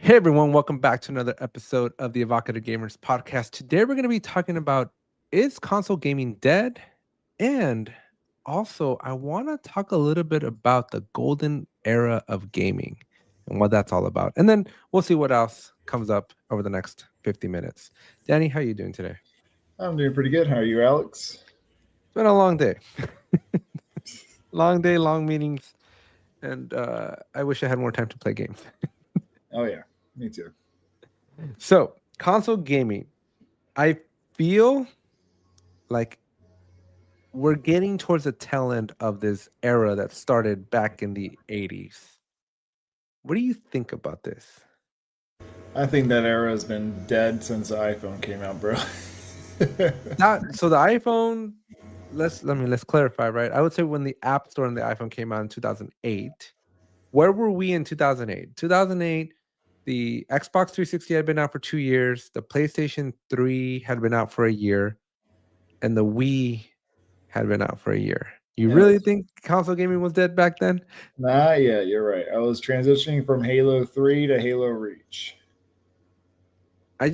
Hey everyone, welcome back to another episode of the Evocative Gamers podcast. Today we're going to be talking about is console gaming dead? And also, I want to talk a little bit about the golden era of gaming and what that's all about. And then we'll see what else comes up over the next 50 minutes. Danny, how are you doing today? I'm doing pretty good. How are you, Alex? It's been a long day. Long day, long meetings, and I wish I had more time to play games. Oh yeah, me too. So, console gaming. I feel like we're getting towards the tail end of this era that started back in the 80s. What do you think about this? I think that era has been dead since the iPhone came out, bro. Not so the iPhone, let's clarify, right? I would say when the App Store and the iPhone came out in 2008, where were we in 2008? 2008, the Xbox 360 had been out for 2 years, the PlayStation 3 had been out for a year, and the Wii had been out for a year. You Yeah. really think console gaming was dead back then? Nah, yeah, you're right. I was transitioning from Halo 3 to Halo Reach. I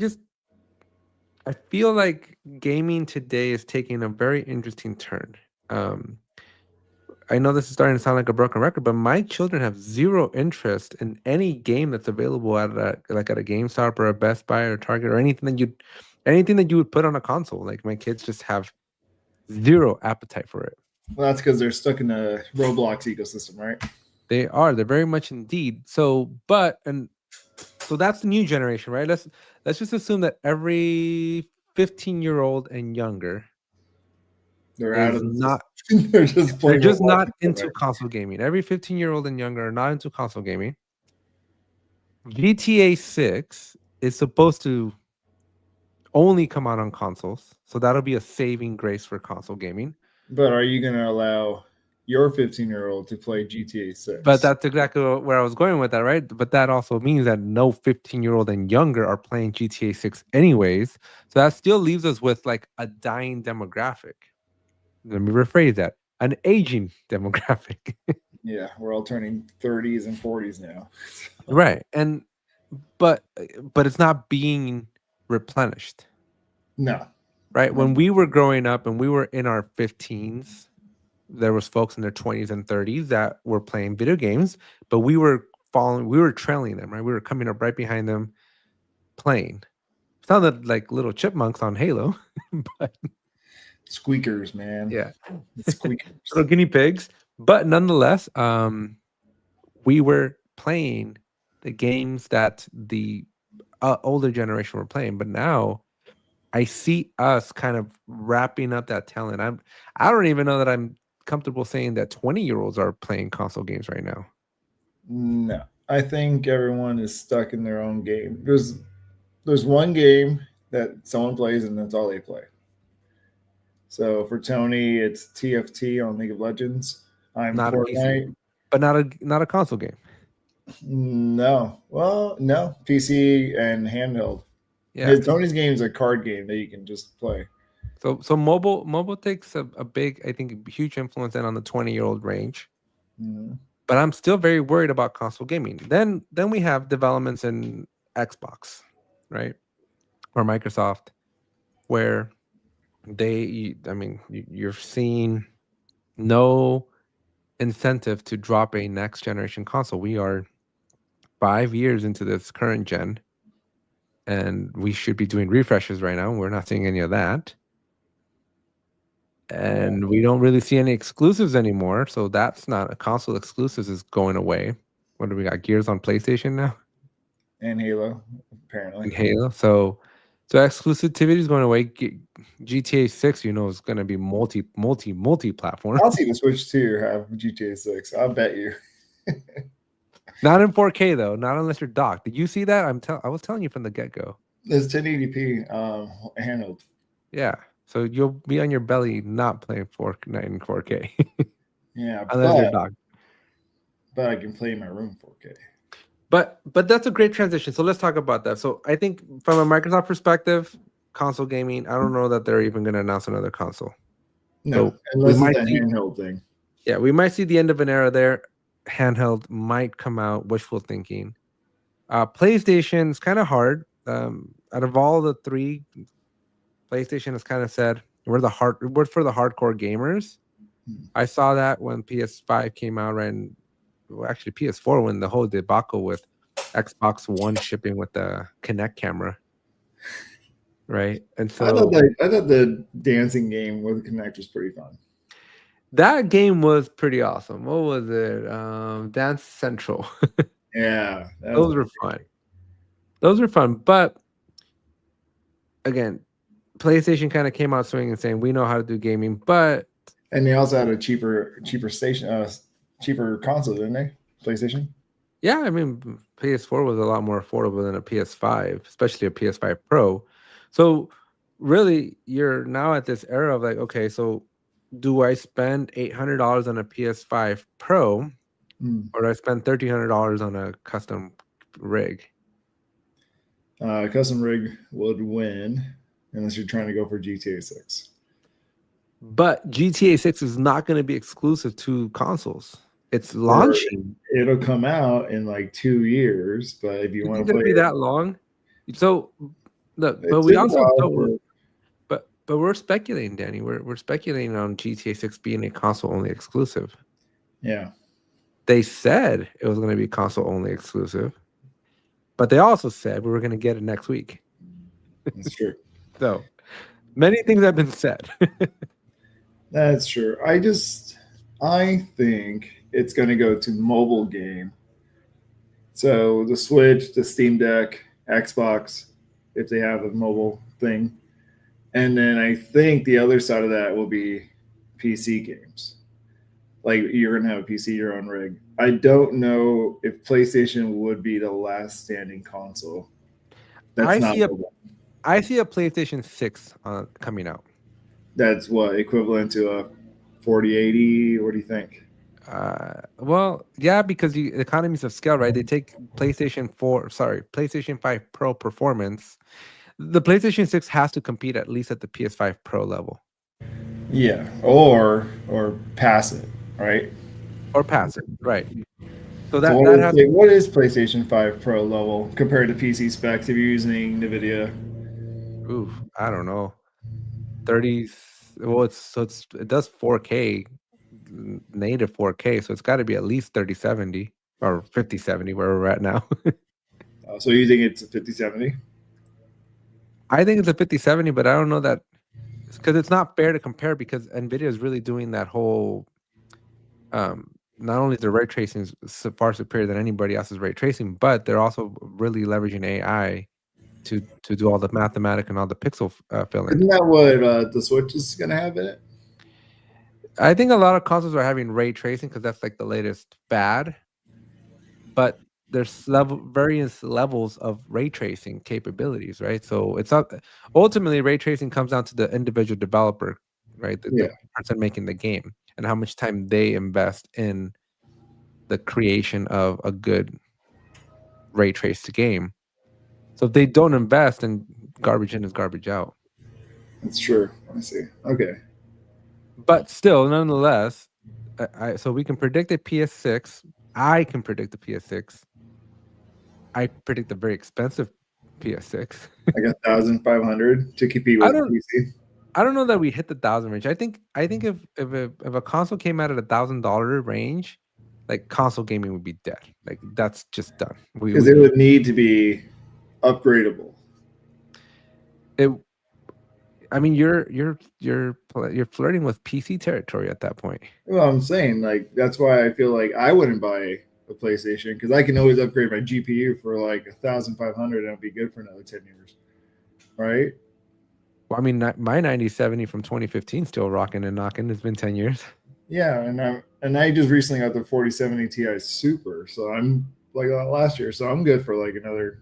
feel like gaming today is taking a very interesting turn. Um, I know this is starting to sound like a broken record, but my children have zero interest in any game that's available at at a GameStop or a Best Buy or Target or anything that you would put on a console. Like my kids just have zero appetite for it. Well, that's because they're stuck in the Roblox ecosystem, right? They're very much indeed. So that's the new generation, right? Let's just assume that every 15-year-old and younger They're out is of the not system. They're just they're playing just Roblox. not into console gaming. Every 15-year-old and younger are not into console gaming. GTA 6 is supposed to only come out on consoles, so that'll be a saving grace for console gaming. But are you going to allow your 15-year-old to play GTA But 6? that's exactly where I was going with that, right? But that also means that no 15-year-old and younger are playing GTA 6 anyways. So that still leaves us with like a dying demographic. Let me rephrase that. An aging demographic. Yeah, we're all turning 30s and 40s now. Right. But but it's not being replenished. No. Right? When we were growing up and we were in our 15s, there was folks in their 20s and 30s that were playing video games, but we were trailing them, right? We were coming up right behind them playing. Sounded like little chipmunks on Halo, but Squeakers, man. yeah. Squeakers. Little guinea pigs. But nonetheless, we were playing the games that the older generation were playing, but now I see us kind of wrapping up that talent. I don't even know that I'm comfortable saying that 20-year-olds are playing console games right now. No, I think everyone is stuck in their own game. There's one game that someone plays and that's all they play. So for Tony, it's TFT on League of Legends. I'm Not a PC, Fortnite. but not a console game. No, well, no PC and handheld. Yeah. Tony's game is a card game that you can just play. So mobile takes a big, I think, huge influence then on the 20-year-old range. Mm. But I'm still very worried about console gaming. Then we have developments in Xbox, right? Or Microsoft, where you're seeing no incentive to drop a next generation console. We are 5 years into this current gen, and we should be doing refreshes right now. We're not seeing any of that. And we don't really see any exclusives anymore. So that's not a console exclusives is going away. What do we got? Gears on PlayStation now? And Halo, apparently. And Halo. So exclusivity is going away. GTA 6, is going to be multi platform. I'll see the Switch 2 have GTA 6. I'll bet you. Not in 4K though. Not unless you're docked. Did you see that? I was telling you from the get go. It's 1080p handled. Yeah. So you'll be on your belly not playing Fortnite in 4K. Yeah, unless you're docked. But I can play in my room 4K. But that's a great transition. So let's talk about that. So I think from a Microsoft perspective, console gaming, I don't know that they're even going to announce another console. No, so unless it's a handheld thing. Yeah, we might see the end of an era there. Handheld might come out, wishful thinking. PlayStation's kind of hard. Out of all the three, PlayStation has kind of said we're for the hardcore gamers. I saw that when PS5 came out, right? And well, actually PS4 when the whole debacle with Xbox One shipping with the Kinect camera, right? And I thought so the dancing game with Kinect was pretty fun. that game was pretty awesome. What was it? Dance Central. Yeah, that Those were fun. Those were fun, but again, PlayStation kind of came out swinging saying we know how to do gaming, but and they also had a cheaper cheaper console, didn't they? PlayStation. yeah, I mean PS4 was a lot more affordable than a PS5, especially a PS5 Pro. So really, you're now at this era of like, okay, so do I spend $800 on a PS5 Pro, or do I spend $1,300 on a custom rig? Custom rig would win unless you're trying to go for GTA 6. But GTA 6 is not going to be exclusive to consoles. It's launching. It'll come out in like 2 years, but if you want to play, be that long. So, look, but we also don't. But we're speculating, Danny. We're speculating on GTA 6 being a console only exclusive. Yeah, they said it was going to be console only exclusive, but they also said we were going to get it next week. That's true. So many things have been said. That's true. I think it's going to go to mobile game. So the Switch, the Steam Deck, Xbox, if they have a mobile thing. And then I think the other side of that will be PC games. Like you're going to have a PC, your own rig. I don't know if PlayStation would be the last standing console. I see a PlayStation 6 coming out. That's what, equivalent to a 4080? What do you think? Well, yeah, because the economies of scale, right? They take PlayStation 5 Pro performance. The PlayStation 6 has to compete at least at the PS5 Pro level. Yeah, or pass it, right? Or pass it, right? So what is PlayStation 5 Pro level compared to PC specs if you're using NVIDIA? Ooh, I don't know. 30. Well, it does 4K, native 4K, so it's got to be at least 3070 or 5070 where we're at now. So you think it's a 5070? I think it's a 5070, but I don't know that because it's not fair to compare because NVIDIA is really doing that whole. Not only is the ray tracing far superior than anybody else's ray tracing, but they're also really leveraging AI to do all the mathematics and all the pixel filling. Isn't that what the Switch is going to have in it? I think a lot of consoles are having ray tracing because that's like the latest fad. But there's various levels of ray tracing capabilities, right? So it's not ultimately ray tracing comes down to the individual developer, right? The person making the game and how much time they invest in the creation of a good ray traced game. So if they don't invest, then garbage in is garbage out. That's true. I see. Okay. But still, nonetheless, so we can predict a PS6. I can predict the PS6. I predict a very expensive PS6. Like 1,500 to compete with PC. I don't know that we hit the 1,000 range. I think if a console came out at $1,000 range, like console gaming would be dead. Like that's just done. Because it would need to be upgradable. I mean, you're flirting with PC territory at that point. Well, I'm saying like that's why I feel like I wouldn't buy a PlayStation because I can always upgrade my GPU for like 1,500 and it'll be good for another 10 years, right? Well, I mean, my 9070 from 2015 still rocking and knocking. It's been 10 years. Yeah, and I just recently got the 4070 Ti Super, so I'm like last year, so I'm good for like another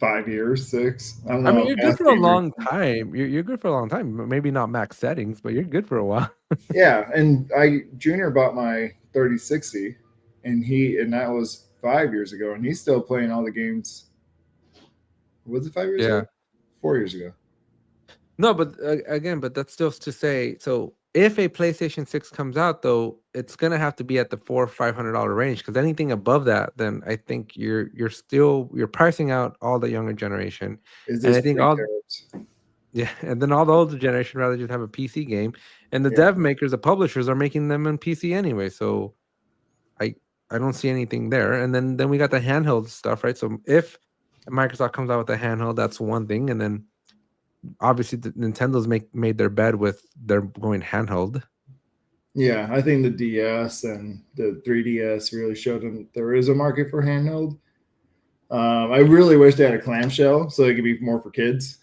5 years, 6. I don't know. I mean, you're good for a long time. You're good for a long time. Maybe not max settings, but you're good for a while. Yeah, and Junior bought my 3060, and that was 5 years ago, and he's still playing all the games. Was it 5 years ago? 4 years ago. No, but again, but that's still to say. So if a PlayStation 6 comes out, though, it's gonna have to be at the $400 or $500 range, because anything above that, then I think you're pricing out all the younger generation, Is and this I think all pre-tariffs? yeah, and then all the older generation rather just have a PC game, and the Yeah. dev makers, the publishers, are making them in PC anyway. So I I don't see anything there. And then we got the handheld stuff, right? So if Microsoft comes out with a handheld, that's one thing, and then obviously Nintendo's made their bed with they're going handheld. Yeah, I think the DS and the 3DS really showed them there is a market for handheld. I really wish they had a clamshell so it could be more for kids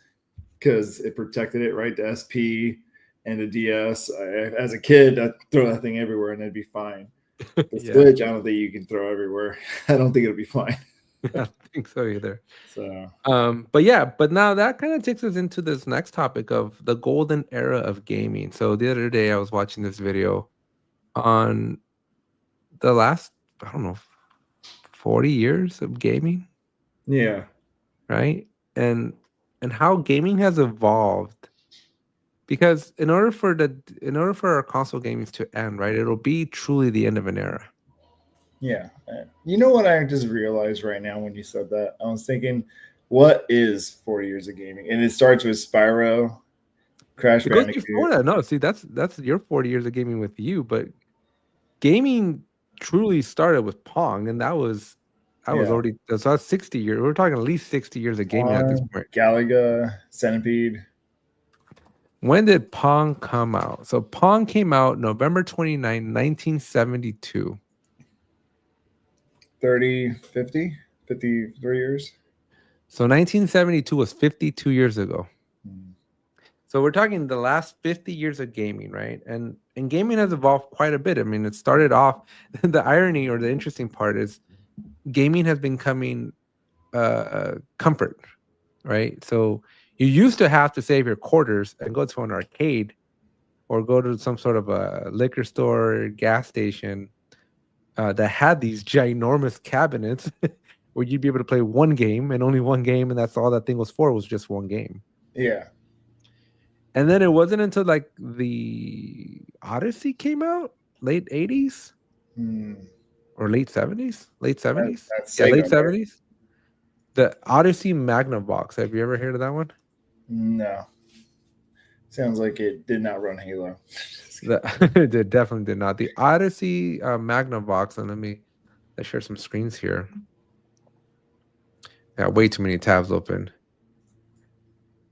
because it protected it, right? The SP and the DS. As a kid, I'd throw that thing everywhere and it'd be fine. The Yeah. Switch, I don't think you can throw everywhere. I don't think it'll be fine. I don't think so either. So, But now that kind of takes us into this next topic of the golden era of gaming. So the other day I was watching this video on the last, I don't know, 40 years of gaming, yeah. right? And how gaming has evolved. Because in order for our console gaming to end, right, it'll be truly the end of an era. Yeah. You know what I just realized right now when you said that? I was thinking, what is 40 years of gaming? And it starts with Spyro, Crash It goes Bandicoot. before that. No, see, that's your 40 years of gaming with you, but gaming truly started with Pong, and that was Yeah. already, so that's 60 years. We're talking at least 60 years of gaming at this point. Galaga, Centipede. When did Pong come out? So Pong came out November 29, 1972. 30, 50, 53 years. So 1972 was 52 years ago. So we're talking the last 50 years of gaming, right? And gaming has evolved quite a bit. I mean, it started off, the irony or the interesting part is gaming has been coming comfort, right? So you used to have to save your quarters and go to an arcade or go to some sort of a liquor store, gas station that had these ginormous cabinets where you'd be able to play one game and only one game, and that's all that thing was for, was just one game. Yeah. And then it wasn't until like the Odyssey came out, late 80s or late 70s? Late 70s? That's Yeah, Sega, late right? 70s. The Odyssey Magnavox. Have you ever heard of that one? No. Sounds like it did not run Halo. It definitely did not. The Odyssey Magnavox, and let's share some screens here. Yeah, way too many tabs open.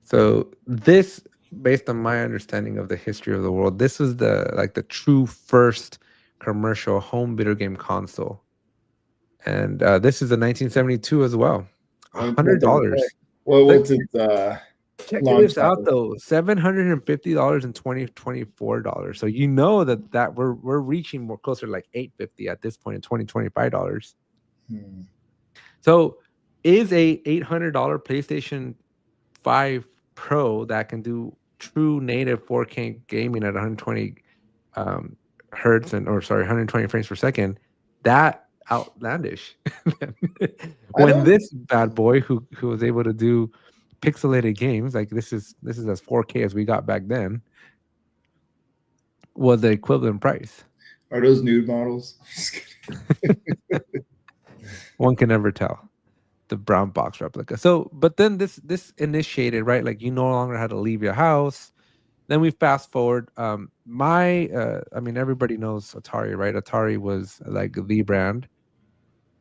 So this, based on my understanding of the history of the world, this was the true first commercial home video game console. And this is a 1972 as well. $100. Well, what's it? Check this out though, $750 in 2024. So you know that we're reaching more closer to like $850 at this point in $2025. So is a $800 PlayStation 5 Pro that can do true native 4K gaming at 120 hertz 120 frames per second, that outlandish? When this bad boy who was able to do pixelated games, like this is as 4K as we got back then, was the equivalent price. Are those nude models? One can never tell. The brown box replica. So, but then this initiated, right? Like you no longer had to leave your house. Then we fast forward. I mean, everybody knows Atari, right? Atari was like the brand,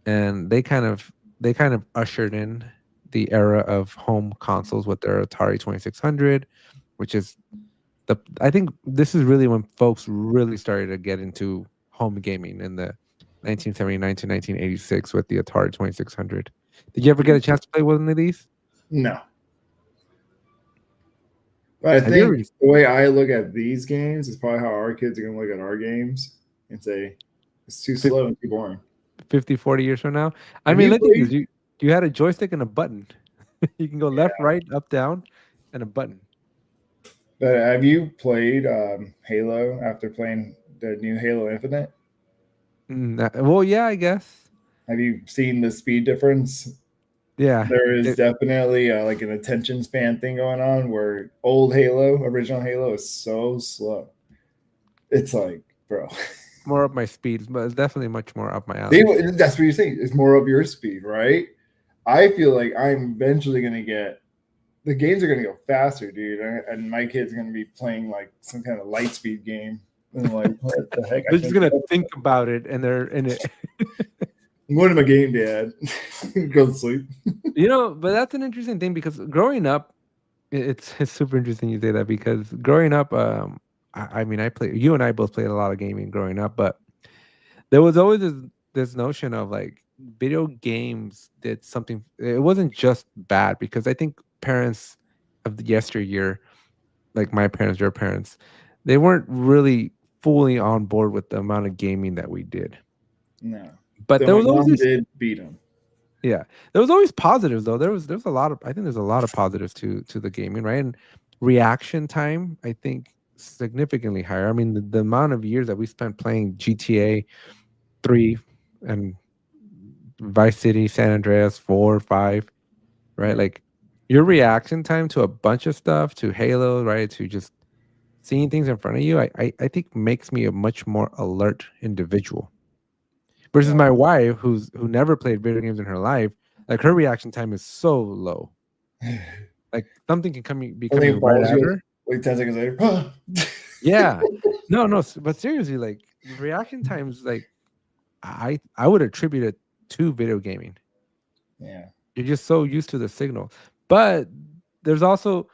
and they kind of ushered in the era of home consoles with their Atari 2600, which is I think this is really when folks really started to get into home gaming in the 1979 to 1986 with the Atari 2600. Did you ever get a chance to play one of these? No. But I think the way I look at these games is probably how our kids are going to look at our games and say, it's too slow and too boring. 50, 40 years from now? I mean, look at this. You had a joystick and a button. You can go left, right, up, down, and a button. But have you played Halo after playing the new Halo Infinite? Well, yeah, I guess. Have you seen the speed difference? Yeah. There is definitely like an attention span thing going on where old Halo, original Halo, is so slow. It's like, bro, More up my speed, but it's definitely much more up my alley. that's what you're saying. It's more up your speed, right? I feel like I'm eventually gonna get the games are gonna go faster, dude, and my kid's gonna be playing like some kind of light speed game. And I'm like, what the heck? I They're just can't. gonna think about it, and they're in it. I'm going to my game, Dad. Go to sleep. But that's an interesting thing because growing up, it's super interesting you say that because growing up, I mean, you and I both played a lot of gaming growing up, but there was always this notion of like video games did something. It wasn't just bad because I think parents of the yesteryear, like my parents, your parents, they weren't really fully on board with the amount of gaming that we did. No. But So there my was always mom this, did beat him. yeah, there was always positives though. There's a lot of I think there's a lot of positives to the gaming, right? And reaction time, I think significantly higher. I mean, the amount of years that we spent playing GTA 3 and Vice City, San Andreas 4, 5, right? Yeah. Like your reaction time to a bunch of stuff, to Halo, right? To just seeing things in front of you, I think makes me a much more alert individual. Versus Yeah. my wife, who never played video games in her life, like her reaction time is so low. Like something can be Only coming right falls at you her. like 10 seconds later. Yeah. No, no, but seriously, like reaction times, like I would attribute it to video gaming. Yeah. You're just so used to the signal. But there's also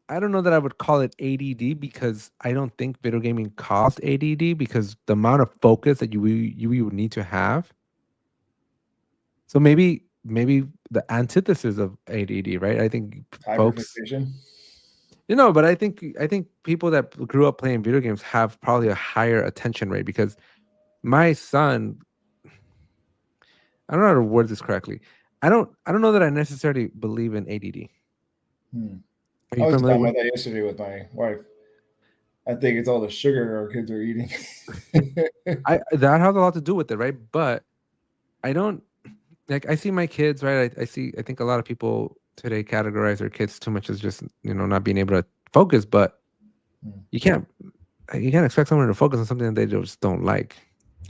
I don't know that I would call it ADD because I don't think video gaming caused ADD because the amount of focus that you would need to have. So maybe the antithesis of ADD, right? I think folks, Hyperfixation. but I think people that grew up playing video games have probably a higher attention rate because my son, I don't know how to word this correctly. I don't know that I necessarily believe in ADD. Are I you was familiar talking with? about that yesterday with my wife. I think it's all the sugar our kids are eating. That has a lot to do with it, right? But I don't like I see my kids, right? I think a lot of people today categorize their kids too much as just, not being able to focus, but you can't expect someone to focus on something that they just don't like.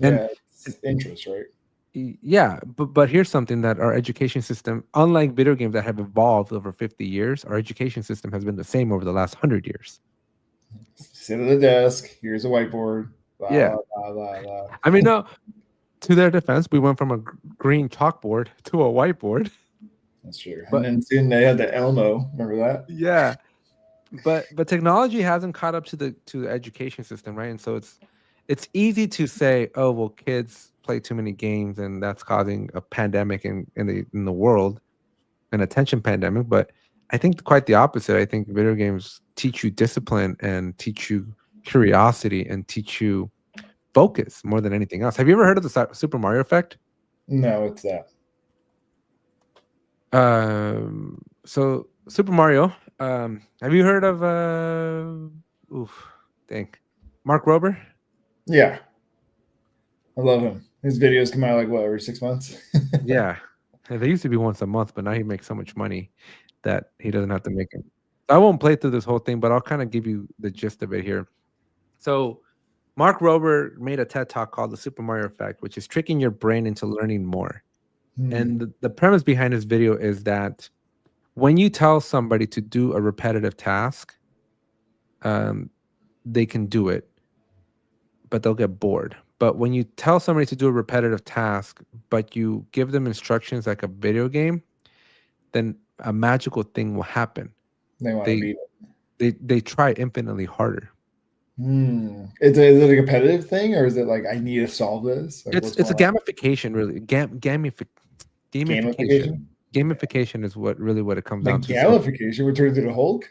And Yeah, it's interest, right? yeah, but here's something that our education system, unlike video games that have evolved over 50 years, our education system has been the same over the last 100 years. Sit at the desk. Here's a whiteboard. Blah, Yeah. blah, blah, blah. I mean, no, to their defense, we went from a green chalkboard to a whiteboard. That's true. But- and then soon they had the Elmo. Remember that? Yeah. But technology hasn't caught up to the education system, right? And so it's easy to say, oh well, kids play too many games and that's causing a pandemic in the world, an attention pandemic. But I think quite the opposite. I think video games teach you discipline and teach you curiosity and teach you focus more than anything else. Have you ever heard of the Super Mario effect? No, it's that. So Super Mario. Have you heard of Mark Rober? Yeah. I love him. His videos come out like what, every 6 months? Yeah. They used to be once a month, but now he makes so much money that he doesn't have to make them. I won't play through this whole thing, but I'll kind of give you the gist of it here. So Mark Rober made a TED Talk called The Super Mario Effect, which is tricking your brain into learning more. And the premise behind this video is that when you tell somebody to do a repetitive task, they can do it, but they'll get bored. But when you tell somebody to do a repetitive task, but you give them instructions like a video game, then a magical thing will happen. They want to beat it. They try infinitely harder. Is it a competitive thing, or is it like I need to solve this? Like, It's a gamification, really. Gamification. Gamification is what it comes down to. Gamification would turn into the Hulk.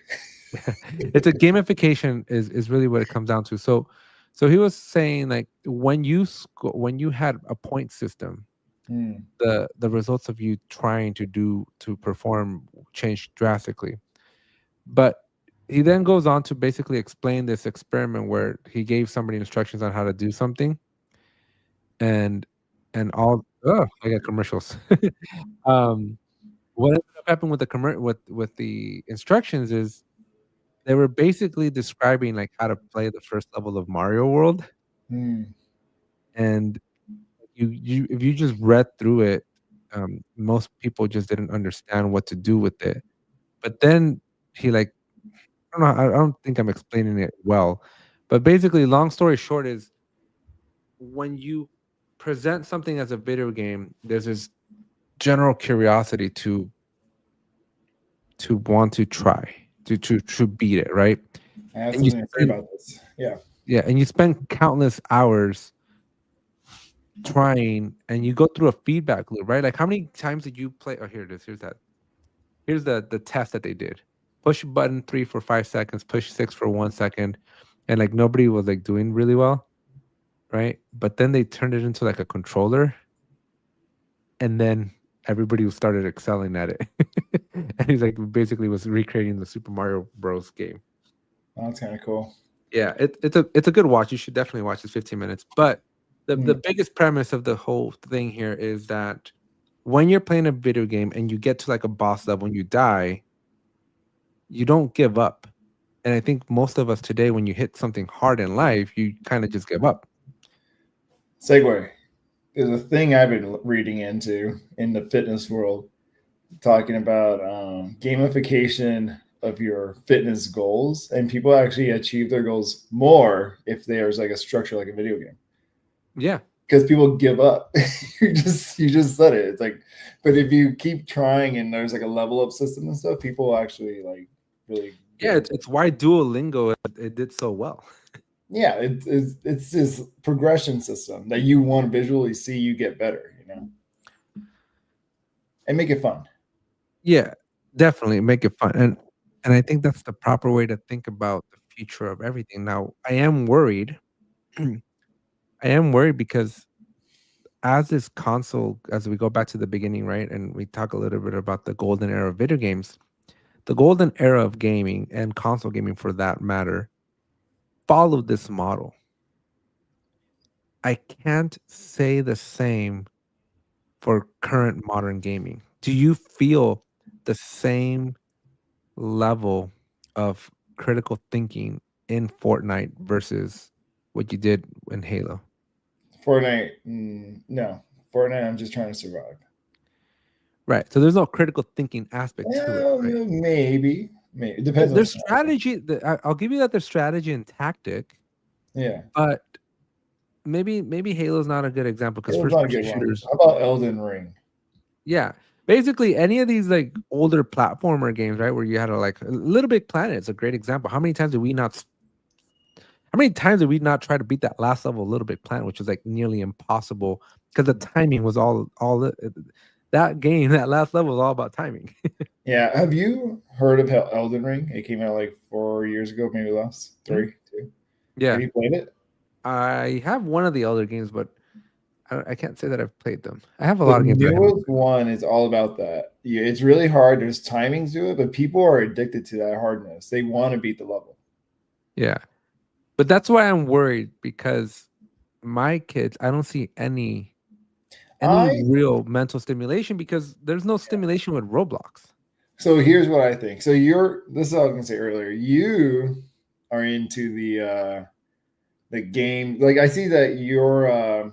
It's a gamification is really what it comes down to. So he was saying like when you had a point system, the results of you trying to perform changed drastically. But he then goes on to basically explain this experiment where he gave somebody instructions on how to do something, and all I got commercials. What ended up happening with the with the instructions is They were basically describing like how to play the first level of Mario World, Hmm. and you if you just read through it, most people just didn't understand what to do with it. But then he like I don't know, I don't think I'm explaining it well, but basically, long story short is when you present something as a video game, there's this general curiosity to want to try to beat it, right? I have And you something to say spend about this. Yeah. yeah, and you spend countless hours trying, and you go through a feedback loop, right? Like how many times did you play? Oh, here it is. Here's that. Here's the test that they did. Push button 3 for 5 seconds, push 6 for 1 second, and like nobody was like doing really well, right? But then they turned it into like a controller, and then everybody started excelling at it. And he's like basically was recreating the Super Mario Bros. Game. Oh, that's kind of cool. Yeah, it's a good watch. You should definitely watch. It's 15 minutes. But the Hmm. biggest premise of the whole thing here is that when you're playing a video game and you get to like a boss level and you die, you don't give up. And I think most of us today, when you hit something hard in life, you kind of just give up. Segue. There's a thing I've been reading into in the fitness world, talking about gamification of your fitness goals, and people actually achieve their goals more if there's like a structure like a video game. Yeah. Because people give up. You just said it. It's like, but if you keep trying and there's like a level up system and stuff, people actually like really get Yeah, into it. it's why Duolingo it did so well. Yeah, it's this progression system that you want to visually see you get better, and make it fun. Yeah, definitely make it fun. And I think that's the proper way to think about the future of everything. Now, I am worried. I am worried because as this console, as we go back to the beginning, right, and we talk a little bit about the golden era of video games, the golden era of gaming and console gaming for that matter followed this model. I can't say the same for current modern gaming. Do you feel the same level of critical thinking in Fortnite versus what you did in Halo? Fortnite, no. Fortnite, I'm just trying to survive. Right. So there's no critical thinking aspect to it, Well, right? maybe it depends on the There's scenario. strategy. I'll give you that there's strategy and tactic, Yeah, but maybe Halo's not a good example because it was first not a person good one. shooters, How about Elden Ring? yeah. Basically, any of these like older platformer games, right, where you had to like Little Big Planet is a great example. How many times did we not try to beat that last level a Little Big Planet, which was like nearly impossible because the timing was that game, that last level was all about timing. Yeah, have you heard of Elden Ring? It came out like 4 years ago, maybe less Mhm. 3, 2. Have Yeah, you played it? I have one of the other games, but I can't say that I've played them. I have a The lot of games that I haven't newest one is all about that. It's really hard. There's timings to it, but people are addicted to that hardness. They want to beat the level. Yeah. But that's why I'm worried because my kids, I don't see any I real mental stimulation because there's no stimulation with Roblox. So here's what I think. So this is what I was gonna say earlier. You are into the game. Like I see that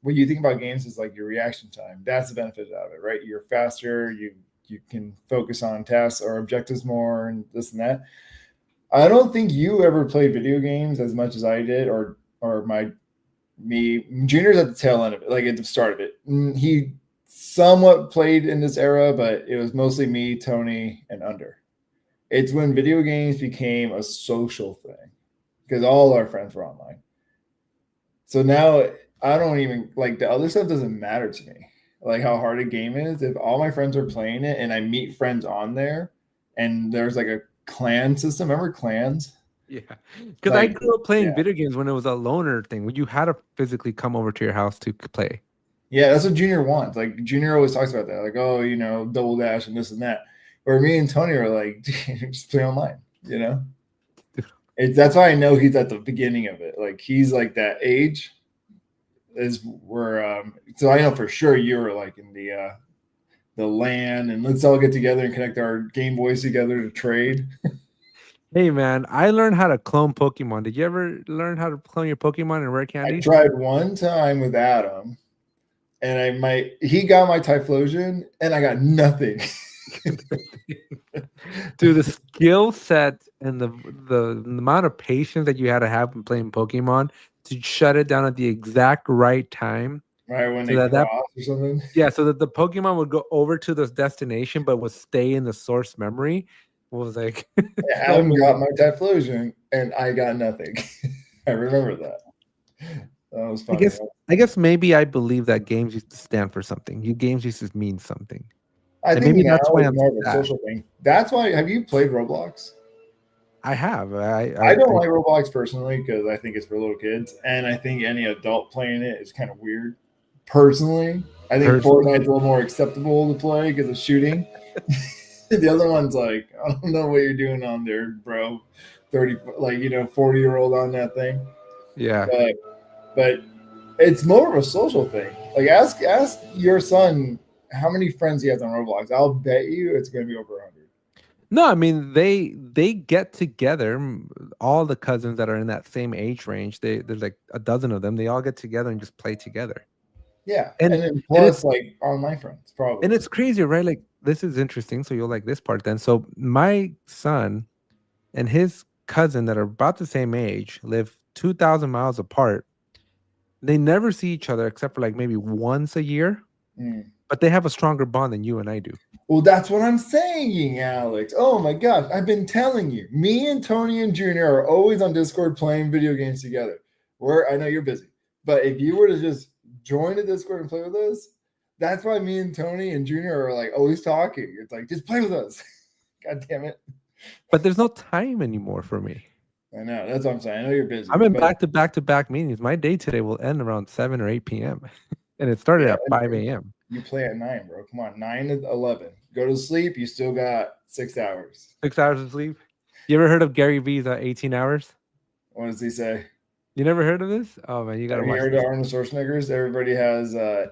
when you think about games is like your reaction time. That's the benefit of it, right? You're faster, you can focus on tasks or objectives more and this and that. I don't think you ever played video games as much as I did, or me. Junior's at the tail end of it, like at the start of it. He somewhat played in this era, but it was mostly me, Tony, and Under. It's when video games became a social thing because all our friends were online. So now I don't even like the other stuff doesn't matter to me. Like how hard a game is, if all my friends are playing it and I meet friends on there and there's like a clan system. Remember clans? Yeah. Because I Like, grew up playing yeah. video games when it was a loner thing, when you had to physically come over to your house to play. Yeah, that's what Junior wants. Like Junior always talks about that. Like, oh, double dash and this and that. Where me and Tony are like, just play online, that's why I know he's at the beginning of it. Like he's like that age is where so I know for sure you were like in the LAN and let's all get together and connect our Game Boys together to trade. Hey man, I learned how to clone Pokemon. Did you ever learn how to clone your Pokemon in Rare I Candies? tried one time with Adam, and he got my Typhlosion, and I got nothing. Dude, the skill set and the amount of patience that you had to have when playing Pokemon to shut it down at the exact right time, Right when so they that cross or something. yeah, so that the Pokemon would go over to this destination but would stay in the source memory was like so Adam got amazing. my Typhlosion, and I got nothing. I remember that. That was I funny. guess I guess maybe I believe that games used to stand for something. You games used to mean something. I And think maybe now that's why it's I'm more of a sad. social thing. That's why. Have you played Roblox? I have. I don't like Roblox personally because I think it's for little kids, and I think any adult playing it is kind of weird. Personally, I think personally Fortnite's a little more acceptable to play because of shooting. The other one's like, I don't know what you're doing on there, bro. 30, like 40-year-old on that thing, yeah. but it's more of a social thing. Like ask your son how many friends he has on Roblox. I'll bet you it's going to be over 100. No, I mean they get together, all the cousins that are in that same age range. There's like a dozen of them. They all get together and just play together. Yeah, And and then and it's plus like online friends and probably. it's crazy, right? Like this is interesting. So you'll like this part then. So my son and his cousin that are about the same age live 2,000 miles apart. They never see each other except for like maybe once a year, Mm. but they have a stronger bond than you and I do. Well, that's what I'm saying, Alex. Oh my gosh, I've been telling you. Me and Tony and Junior are always on Discord playing video games together. I know you're busy, but if you were to just join the Discord and play with us, that's why me and Tony and Junior are like always talking. It's like just play with us. God damn it. But there's no time anymore for me. I know. That's what I'm saying. I know you're busy, I'm in but back to back to back meetings. My day today will end around 7 or 8 p.m. and it started yeah, at 5 a.m. you play at 9, bro. Come on, 9 to 11. Go to sleep. You still got 6 hours. 6 hours of sleep. You ever heard of Gary Vee's 18 hours? What does he say? You never heard of this? Oh man, you gotta Have you watch heard of this. Arnold Schwarzenegger's? Everybody has 8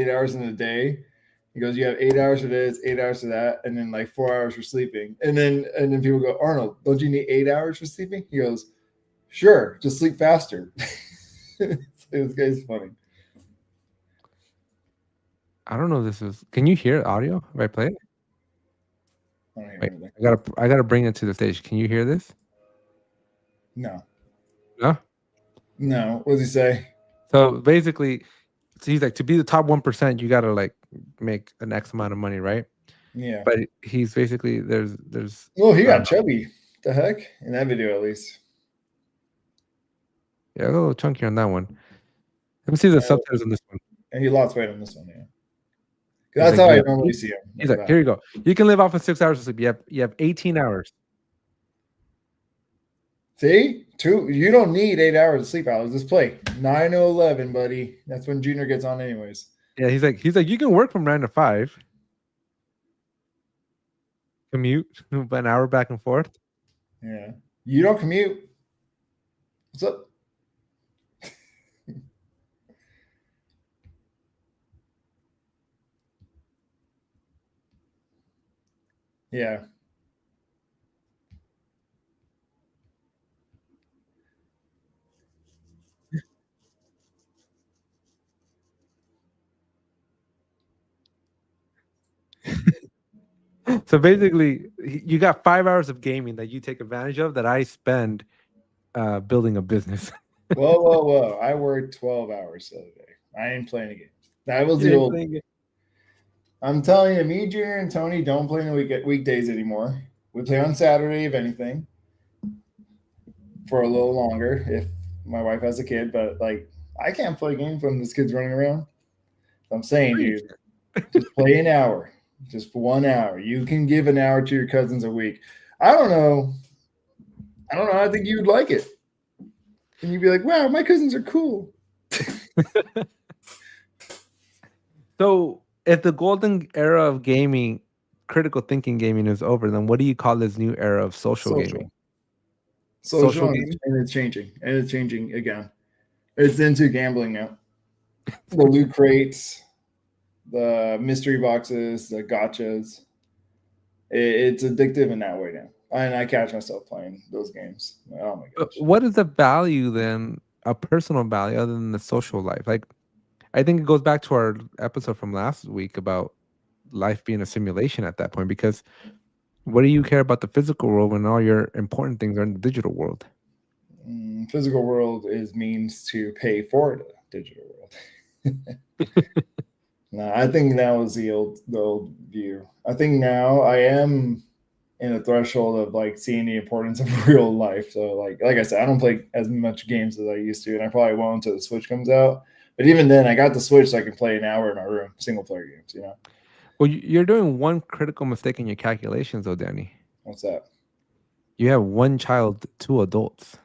hours in a day. He goes, you have 8 hours for this, 8 hours for that, and then like 4 hours for sleeping. And then people go, Arnold, don't you need 8 hours for sleeping? He goes, sure, just sleep faster. This guy's funny. I don't know if this is. Can you hear audio if I play it? I don't hear Wait, anything. I gotta bring it to the stage. Can you hear this? No, No. no. What does he say? So basically, so he's like to be the top 1%, you gotta like make an X amount of money, right? Yeah. But he's basically there's Well, he got chubby. The heck? In that video, at least. yeah, a little chunky on that one. Let me see the subtitles on this one. And he lost weight on this one, yeah. He's That's like, how I yeah. normally see him. He's Like like, that. here you go. You can live off of 6 hours of sleep. You have 18 hours. See? You don't need 8 hours of sleep, Alex. Just play 9 to 11, buddy. That's when Junior gets on, anyways. Yeah, he's like, you can work from 9 to 5, commute an hour back and forth. Yeah. You don't commute. What's up? Yeah. So basically, you got 5 hours of gaming that you take advantage of that I spend building a business. Whoa, whoa, whoa. I worked 12 hours the other day. I ain't playing a game. That was You the ain't old. playing it. I'm telling you, me, Junior, and Tony don't play in the weekdays anymore. We play on Saturday, if anything, for a little longer if my wife has a kid. But like, I can't play games when this kid's running around. I'm saying, dude, just play an hour, just 1 hour. You can give an hour to your cousins a week. I don't know. I don't know. I think you'd like it, and you'd be like, "Wow, my cousins are cool." So if the golden era of gaming, critical thinking gaming is over, then what do you call this new era of social gaming? Social, gaming? and it's changing, and it's changing again. It's into gambling now. The loot crates, the mystery boxes, the gotchas. It's addictive in that way now. And I catch myself playing those games. Oh my But gosh. what is the value then, a personal value other than the social life? Like, I think it goes back to our episode from last week about life being a simulation at that point. Because what do you care about the physical world when all your important things are in the digital world? Physical world is means to pay for the digital world. No, I think that was the old view. I think now I am in a threshold of like seeing the importance of real life. So like I said, I don't play as much games as I used to, and I probably won't until the Switch comes out. But even then, I got the Switch so I can play an hour in my room, single player games. You know, Well, you're doing one critical mistake in your calculations, though, Danny. what's that? You have one child, two adults.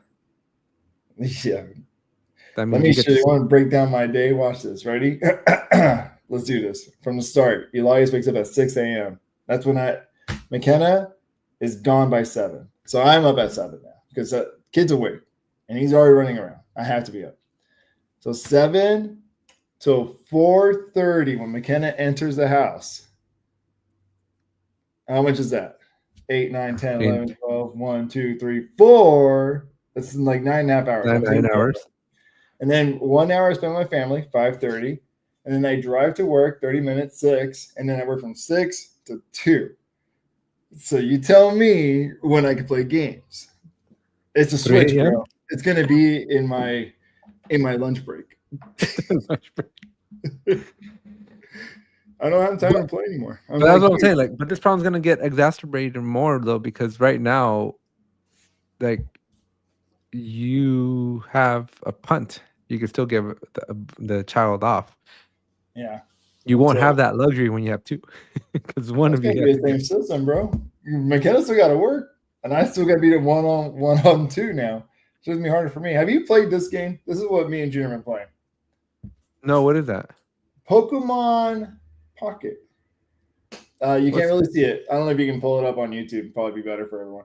Yeah. That Let means me you get show you. to. Want to break down my day? Watch this. Ready? Let's do this from the start. Elias wakes up at 6 a.m. That's when McKenna is gone by 7. So I'm up at 7 now because kid's awake and he's already running around. I have to be up. So 7 till 4:30 when McKenna enters the house. How much is that? 8, 9, 10, 11, 12, 1, 2, 3, 4. That's like 9.5 hours. 9 hours. And then 1 hour I spend with my family, 5:30. And then I drive to work, 30 minutes, 6. And then I work from 6 to 2. So you tell me when I can play games. It's a Switch, bro. It's going to be in my lunch break. I don't have time to play anymore. But that's what I'm saying. Like, but this problem's gonna get exacerbated more though, because right now, like, you have a punt. You can still give the child off. Yeah. You won't have that luxury when you have two, because one of you has to be the same system, bro. McKenna still got to work, and I still got to be the one on two now. It's just gonna be harder for me. Have you played this game? This is what me and Junior have been playing. No, what is that? Pokemon Pocket. You can't really see it. I don't know if you can pull it up on YouTube. It'd probably be better for everyone.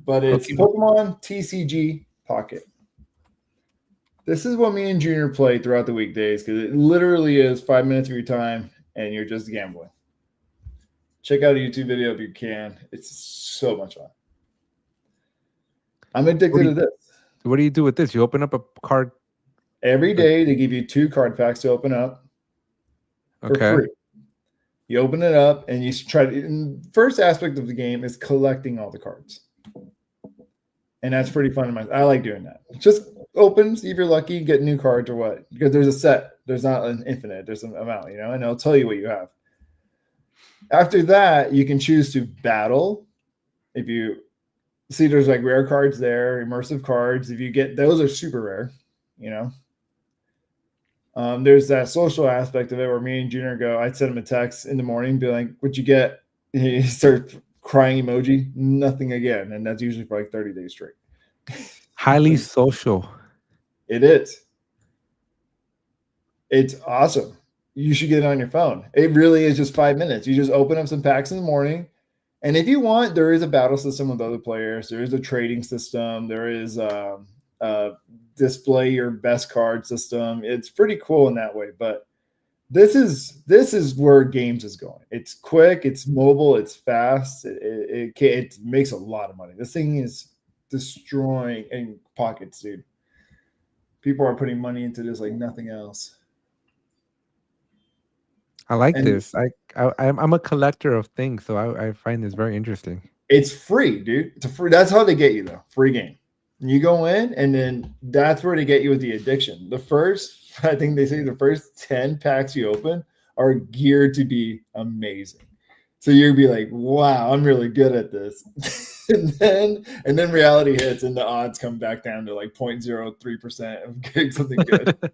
But it's Pokemon TCG Pocket. This is what me and Junior play throughout the weekdays because it literally is 5 minutes of your time and you're just gambling. Check out a YouTube video if you can. It's so much fun. I'm addicted to this. What do you do with this? You open up a card every day. They give you 2 card packs to open up for free. You open it up and you try to. First aspect of the game is collecting all the cards, and that's pretty fun. I like doing that. Just open, see if you're lucky, get new cards or what. Because there's a set. There's not an infinite. There's an amount, and it'll tell you what you have. After that, you can choose to battle. If you see, there's like rare cards there, immersive cards. If you get those, are super rare. There's that social aspect of it where me and Junior go. I'd send him a text in the morning, be like, "What'd you get?" And he starts crying emoji. Nothing again, and that's usually for like 30 days straight. Highly social. It is. It's awesome. You should get it on your phone. It really is just 5 minutes. You just open up some packs in the morning. And if you want, there is a battle system with other players. There is a trading system. There is display your best card system. It's pretty cool in that way. But this is where games is going. It's quick. It's mobile. It's fast. It makes a lot of money. This thing is destroying in pockets, dude. People are putting money into this like nothing else. I like this. I'm a collector of things, so I find this very interesting. It's free, dude. It's a free. That's how they get you, though. Free game. You go in, and then that's where they get you with the addiction. I think they say the first 10 packs you open are geared to be amazing. So you'll be like, wow, I'm really good at this. and then reality hits, and the odds come back down to like 0.03% of getting something good.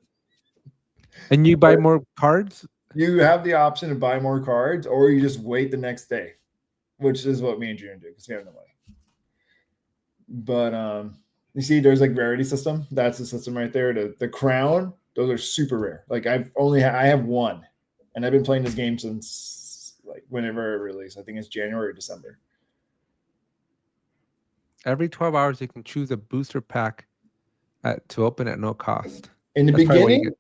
And you buy more cards? You have the option to buy more cards, or you just wait the next day, which is what me and Junior do because we have no money. But you see, there's like rarity system. That's the system right there. The crown, those are super rare. Like I have one, and I've been playing this game since like whenever it released. I think it's January or December. Every 12 hours, you can choose a booster pack to open at no cost. In the beginning,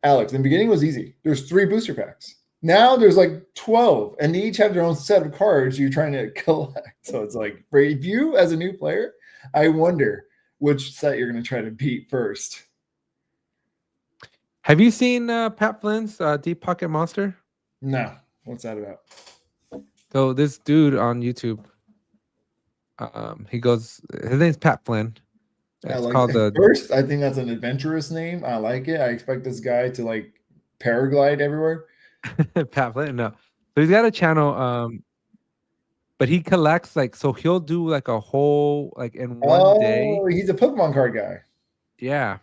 Alex, in the beginning was easy. There's 3 booster packs. Now there's like 12, and they each have their own set of cards you're trying to collect. So it's like, for you as a new player, I wonder which set you're going to try to beat first. Have you seen Pat Flynn's Deep Pocket Monster? No. What's that about? So this dude on YouTube, he goes, his name's Pat Flynn. I It's like called it. First, I think that's an adventurous name. I like it. I expect this guy to like paraglide everywhere. Pat Flynn. No, so he's got a channel. But he collects like, so he'll do like a whole, like in one day. Oh, he's a Pokemon card guy. Yeah.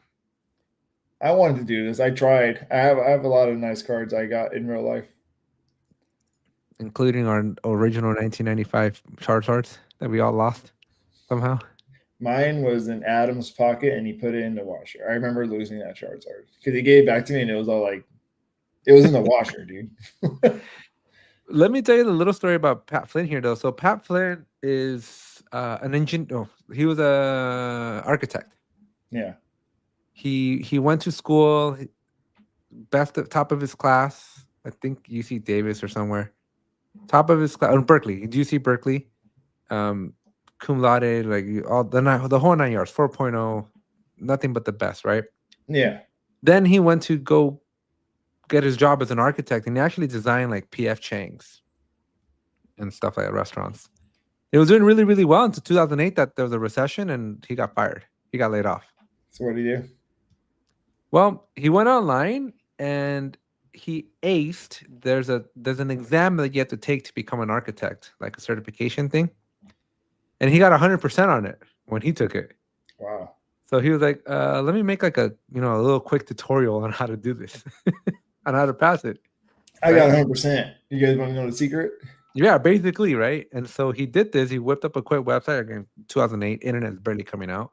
I wanted to do this. I tried. I have a lot of nice cards I got in real life, Including our original 1995 Charizards that we all lost somehow. Mine was in Adam's pocket, and he put it in the washer. I remember losing that Charizard because he gave it back to me, and it was all like, it was in the washer, dude. Let me tell you the little story about Pat Flynn here, though. So Pat Flynn is an engineer. No, he was a architect. Yeah. He went to school, top of his class. I think UC Davis or somewhere. Top of his class, Berkeley. UC Berkeley. Cum laude, like all the whole 9 yards, 4.0, nothing but the best, right? Yeah. Then he went to go get his job as an architect, and he actually designed like PF Chang's and stuff like that, restaurants. It was doing really, really well until 2008 that there was a recession and he got fired. He got laid off. So what did he do? Well, he went online and he aced. There's an exam that you have to take to become an architect, like a certification thing. And he got 100% on it when he took it. Wow. So he was like, let me make like a little quick tutorial on how to do this, on how to pass it. I got 100%. You guys want to know the secret? Yeah, basically, right? And so he did this. He whipped up a quick website again, 2008. Internet is barely coming out.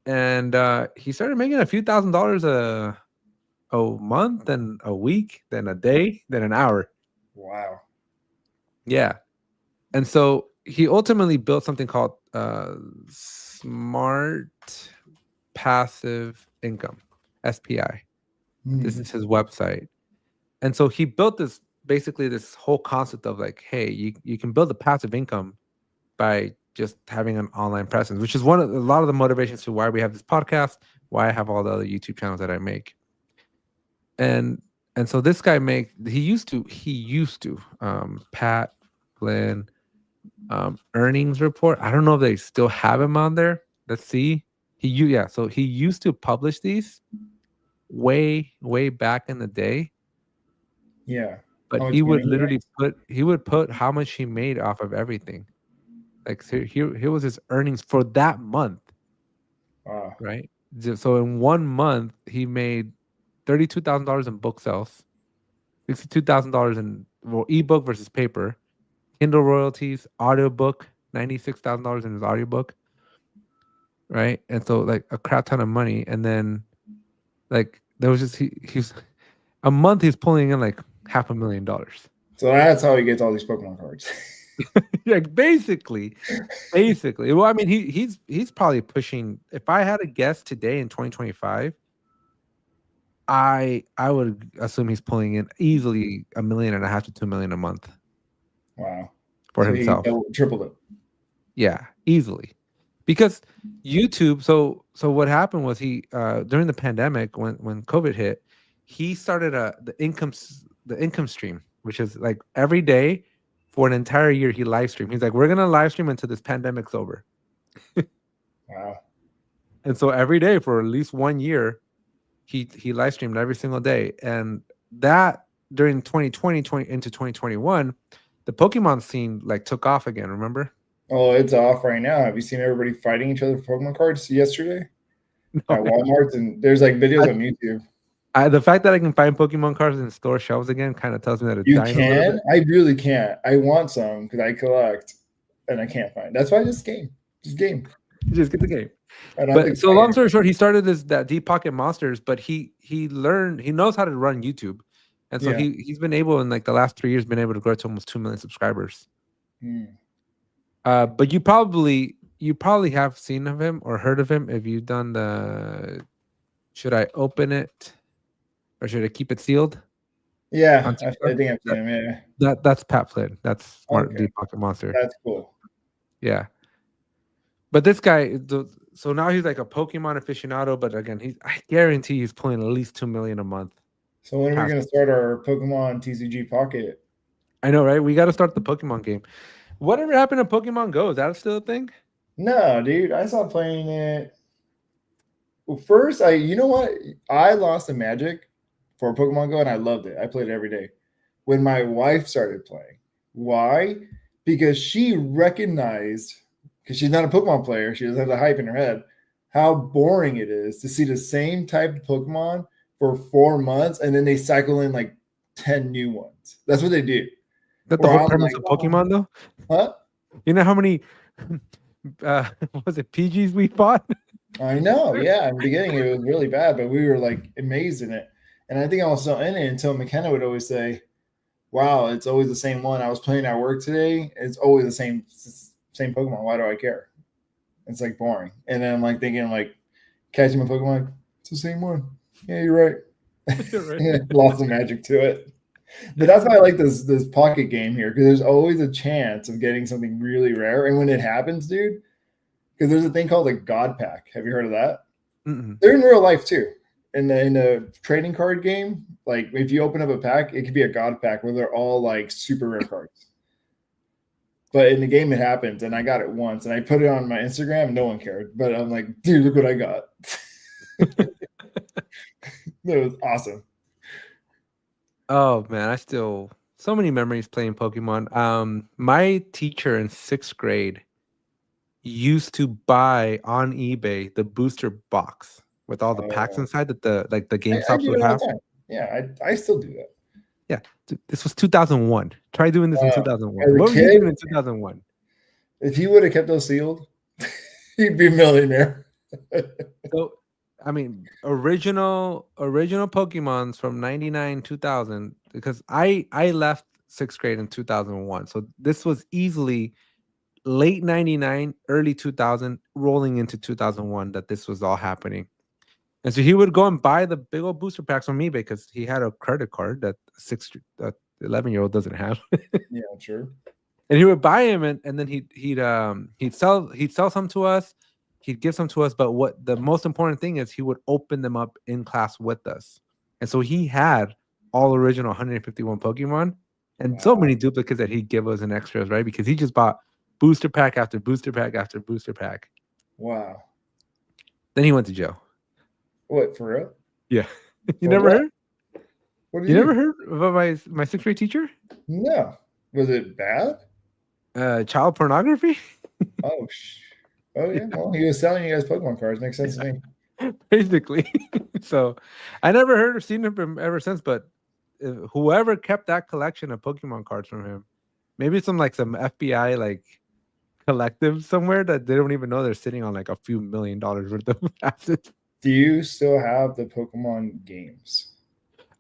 And he started making a few $1,000s a month, then a week, then a day, then an hour. Wow. Yeah. And so he ultimately built something called Smart Passive Income, SPI. This is his website. And so he built this, basically this whole concept of like, hey, you can build a passive income by just having an online presence, which is a lot of the motivations to why we have this podcast, why I have all the other YouTube channels that I make. And so this guy he used to Pat Flynn earnings report. I don't know if they still have him on there. Let's see. So he used to publish these way back in the day. Yeah. But he would literally put how much he made off of everything. Like here was his earnings for that month. Wow. Right. So in 1 month he made $32,000 in book sales, $62,000 in ebook versus paper, Kindle royalties, audiobook, $96,000 in his audiobook. Right. And so like a crap ton of money. And then like there was just he's a month he's pulling in like $500,000. So that's how he gets all these Pokemon cards. Yeah, basically. Well, I mean, he's probably pushing. If I had a guess today in 2025, I would assume he's pulling in easily $1.5 million to $2 million a month. Wow. For himself. He tripled it. Yeah, easily. Because YouTube. So what happened was he during the pandemic when COVID hit, he started the income stream, which is like every day. For an entire year, he live streamed. He's like, we're going to live stream until this pandemic's over. Wow. And so every day for at least 1 year, he live streamed every single day. And that during 2020 into 2021, the Pokemon scene like took off again, remember? Oh, it's off right now. Have you seen everybody fighting each other for Pokemon cards yesterday? No, at Walmart, and there's like videos on YouTube. The fact that I can find Pokemon cards in store shelves again kind of tells me that it's dying a little bit. I really can't. I want some because I collect, and I can't find. That's why I just game. Just get the game. But so long story short, he started that Deep Pocket Monsters, but he knows how to run YouTube, and so he's been able in like the last 3 years been able to grow to almost 2 million subscribers. But you probably have seen of him or heard of him if you've done the. Should I open it? Or should I keep it sealed? Yeah, on I TikTok. think I've seen him. Yeah. That's Pat Flynn. That's Smart Okay, the Pocket Monster. that's cool. Yeah. But this guy, so now he's like a Pokemon aficionado. But again, I guarantee he's playing at least 2 million a month. So when are we Past, gonna start our Pokemon TCG Pocket? I know, right? We got to start the Pokemon game. Whatever happened to Pokemon Go? Is that still a thing? No, dude, I stopped playing it. Well, first, you know what? I lost the magic for Pokemon Go, and I loved it. I played it every day. When my wife started playing, why? Because she recognized, because she's not a Pokemon player, she doesn't have the hype in her head, how boring it is to see the same type of Pokemon for 4 months, and then they cycle in like 10 new ones. That's what they do. That the Where whole I'm premise like, of Pokemon, though. huh? You know how many was it PGs we fought? I know, yeah. In the beginning, it was really bad, but we were like amazed in it. And I think I was still in it until McKenna would always say, "Wow, it's always the same one. I was playing at work today. It's always the same Pokemon. Why do I care? It's like boring." And then I'm like thinking, like catching my Pokemon, it's the same one. Yeah, you're right. Right. Lost the magic to it. But that's why I like this pocket game here, because there's always a chance of getting something really rare. And when it happens, dude, because there's a thing called a God Pack. Have you heard of that? Mm-mm. They're in real life too. In the trading card game, like if you open up a pack, it could be a God Pack where they're all like super rare cards. But in the game, it happens, and I got it once, and I put it on my Instagram, and no one cared. But I'm like, dude, look what I got. That was awesome. Oh man, so many memories playing Pokemon. My teacher in 6th grade used to buy on eBay the booster box with all the packs inside that the I GameStops do would it all have. the time. Yeah, I still do that. Yeah, this was 2001. Try doing this in As 2001. a What were you kid, doing in 2001? if he would have kept those sealed, he'd be a millionaire. So, I mean, original Pokemons from 99 2000, because I left 6th grade in 2001. So this was easily late 99, early 2000, rolling into 2001 that this was all happening. And so he would go and buy the big old booster packs from eBay because he had a credit card that 11-year-old doesn't have. Yeah, sure. And he would buy him, and then he'd sell some to us, he'd give some to us, but what the most important thing is, he would open them up in class with us. And so he had all original 151 Pokemon and so many duplicates that he'd give us in extras, right? Because he just bought booster pack after booster pack after booster pack. Wow. Then he went to jail. What, for real? Yeah. You For never what? heard? What did You you never do? heard about my 6th grade teacher? No. Was it bad? Child pornography? Oh, yeah. Well, he was selling you guys Pokemon cards. Makes sense to me. Basically. So I never heard or seen him ever since, but whoever kept that collection of Pokemon cards from him, maybe some FBI like collective somewhere that they don't even know they're sitting on like a few $1 million worth of assets. Do you still have the Pokemon games?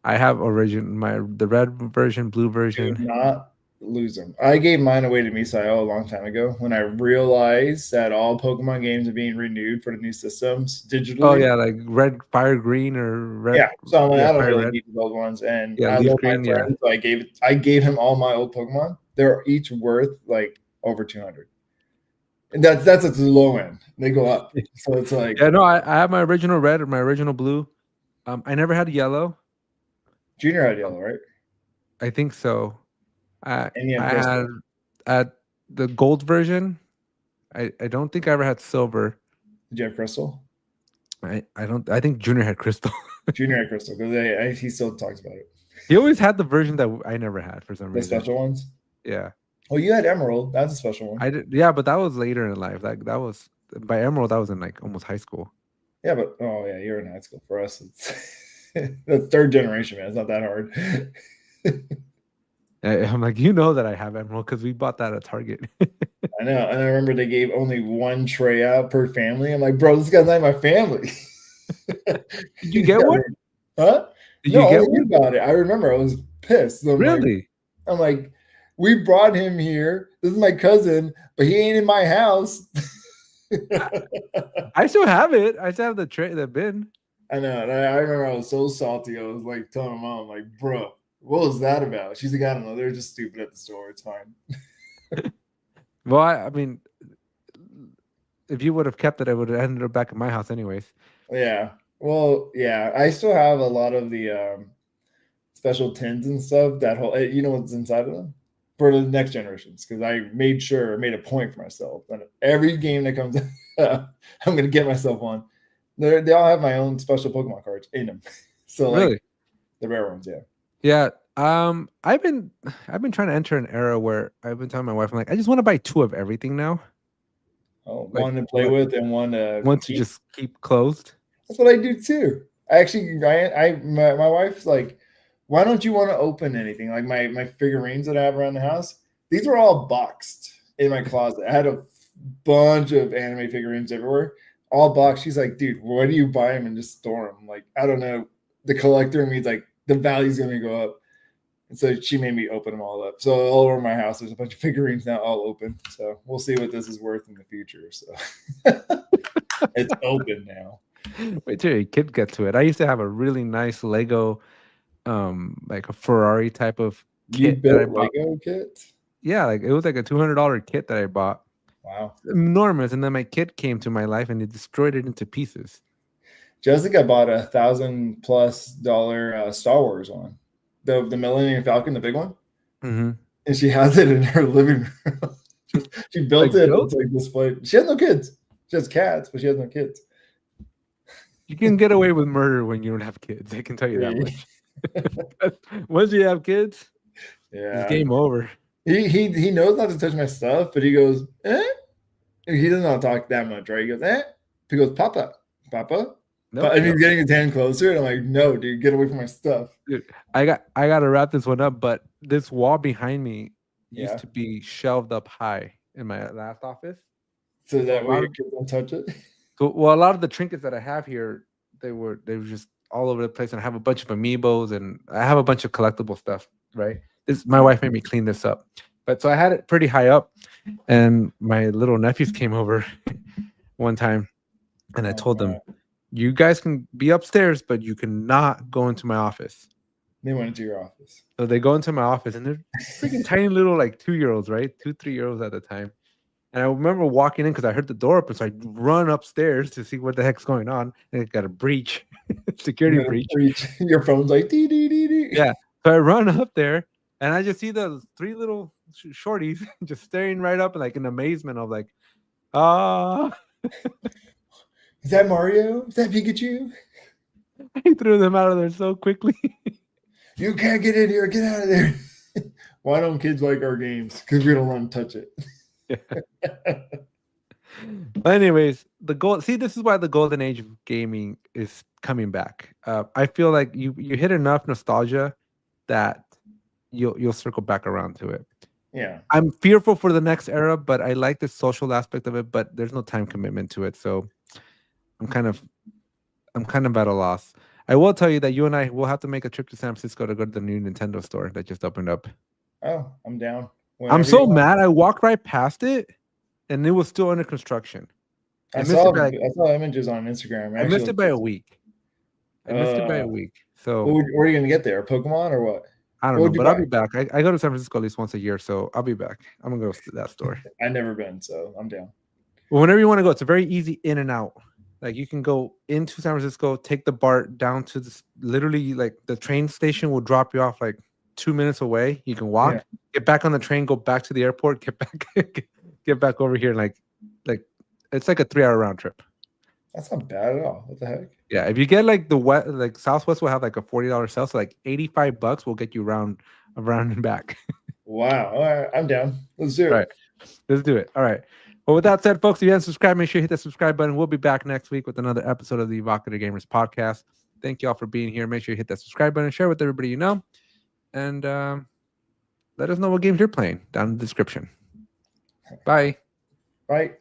I have the red version, blue version. Do not lose them. I gave mine away to Misael a long time ago when I realized that all Pokemon games are being renewed for the new systems digitally. Oh yeah, like red fire green or red. Yeah, so I'm like, I don't fire really red. need the old ones, and Yeah, I leaf love green, my friend, so I gave him all my old Pokemon. They're each worth like over 200, and that's at the low end. They go up, so it's like Yeah, no, I have my original red or my original blue. I never had yellow. Junior had yellow, right? I think so. And you I had had crystal. at the gold version. I don't think I ever had silver. Did you have crystal? I think Junior had crystal. Junior had crystal because he still talks about it. He always had the version that I never had for some The reason. special ones. Yeah. Oh, you had emerald. That's a special one. I did. Yeah, but that was later in life. Like that was by emerald. That was in like almost high school. Yeah, but oh yeah, you're in high school. For us, it's the third generation, man. It's not that hard. I'm like, you know that I have emerald because we bought that at Target. I know, and I remember they gave only one tray out per family. I'm like, bro, this guy's not my family. Did you get one? Huh? Did No, you get only one? you got it. I remember I was pissed. So Really? I'm like, we brought him here. This is my cousin, but he ain't in my house. I still have it. I still have the bin. I know. And I remember I was so salty. I was like telling my mom, like, bro, What was that about? She's like, I don't know. They're just stupid at the store. It's fine. Well, I mean, if you would have kept it, I would have ended up back at my house anyways. Yeah. Well, yeah. I still have a lot of the special tins and stuff. That whole, you know what's inside of them for the next generations, because I made a point for myself that every game that comes, I'm gonna get myself one. They all have my own special Pokemon cards in them. So like Really? the rare ones, yeah. Yeah. I've been trying to enter an era where I've been telling my wife, I'm like, I just want to buy 2 of everything now. Oh, Like one to play with and one to one to keep. just keep closed. That's what I do too. My wife's like, why don't you want to open anything? Like my figurines that I have around the house, these were all boxed in my closet. I had a bunch of anime figurines everywhere, all boxed. She's like, dude, why do you buy them and just store them? Like, I don't know. The collector in me is like, the value's gonna go up. And so she made me open them all up. So all over my house, there's a bunch of figurines now all open. So we'll see what this is worth in the future. So it's open now. Wait till your kid get to it. I used to have a really nice Lego, like a Ferrari type of You kit that I built bought. Lego kits? Yeah, like it was like a $200 kit that I bought. Wow. Enormous. And then my kid came to my life and it destroyed it into pieces. Jessica bought $1,000+ Star Wars one, the Millennium Falcon, the big one, Mm-hmm. and she has it in her living room. She built Like it. built? It's like displayed. She has no kids. She has cats, but she has no kids. You can get away with murder when you don't have kids. I can tell you that much. Once you have kids, Yeah, it's game over. he knows not to touch my stuff, but he goes, eh? He doesn't know talk that much, right? He goes, eh? He goes, Papa. Nope, And he's nope. getting his hand closer, and I'm like, no, dude, get away from my stuff. Dude, I gotta wrap this one up, but this wall behind me used Yeah. to be shelved up high in my last office. So that a way lot your of- kids don't touch it. So, well, a lot of the trinkets that I have here, they were just all over the place, and I have a bunch of amiibos, and I have a bunch of collectible stuff. Right? My wife made me clean this up, but so I had it pretty high up, and my little nephews came over one time, and I told them, "You guys can be upstairs, but you cannot go into my office." They went into your office. So they go into my office, and they're freaking tiny little like 2-year-olds, right? 3-year-olds at the time. And I remember walking in because I heard the door open, so I run upstairs to see what the heck's going on. And it got a breach, security breach. Your phone's like dee dee dee dee. Yeah. So I run up there, and I just see those 3 little shorties just staring right up, and like in amazement of like, ah. Is that Mario? Is that Pikachu? I threw them out of there so quickly. You can't get in here. Get out of there. Why don't kids like our games? Because we don't want to touch it. But anyways, this is why the golden age of gaming is coming back. I feel like you hit enough nostalgia that you'll circle back around to it. Yeah. I'm fearful for the next era, but I like the social aspect of it, but there's no time commitment to it. So I'm kind of at a loss. I will tell you that you and I will have to make a trip to San Francisco to go to the new Nintendo store that just opened up. Oh, I'm down. I'm so mad. I walked right past it, and it was still under construction. I saw images on Instagram. I missed it by a week. So where are you gonna get there? Pokemon or what? I don't know, but I'll be back. I go to San Francisco at least once a year, so I'll be back. I'm gonna go to that store. I've never been, so I'm down. Well, whenever you want to go, it's a very easy in and out. Like you can go into San Francisco, take the BART down to literally like the train station will drop you off like 2 minutes away. You can walk, get back on the train, go back to the airport, get back over here. Like it's like a 3-hour round trip. That's not bad at all. What the heck? Yeah, if you get like like Southwest will have like a $40 sale, so like $85 will get you around and back. Wow. All right, I'm down. Let's do it. All right, let's do it. All right. Well, with that said, folks, if you haven't subscribed, make sure you hit that subscribe button. We'll be back next week with another episode of the Evocator Gamers podcast. Thank you all for being here. Make sure you hit that subscribe button and share with everybody you know. And let us know what games you're playing down in the description. Bye. Bye.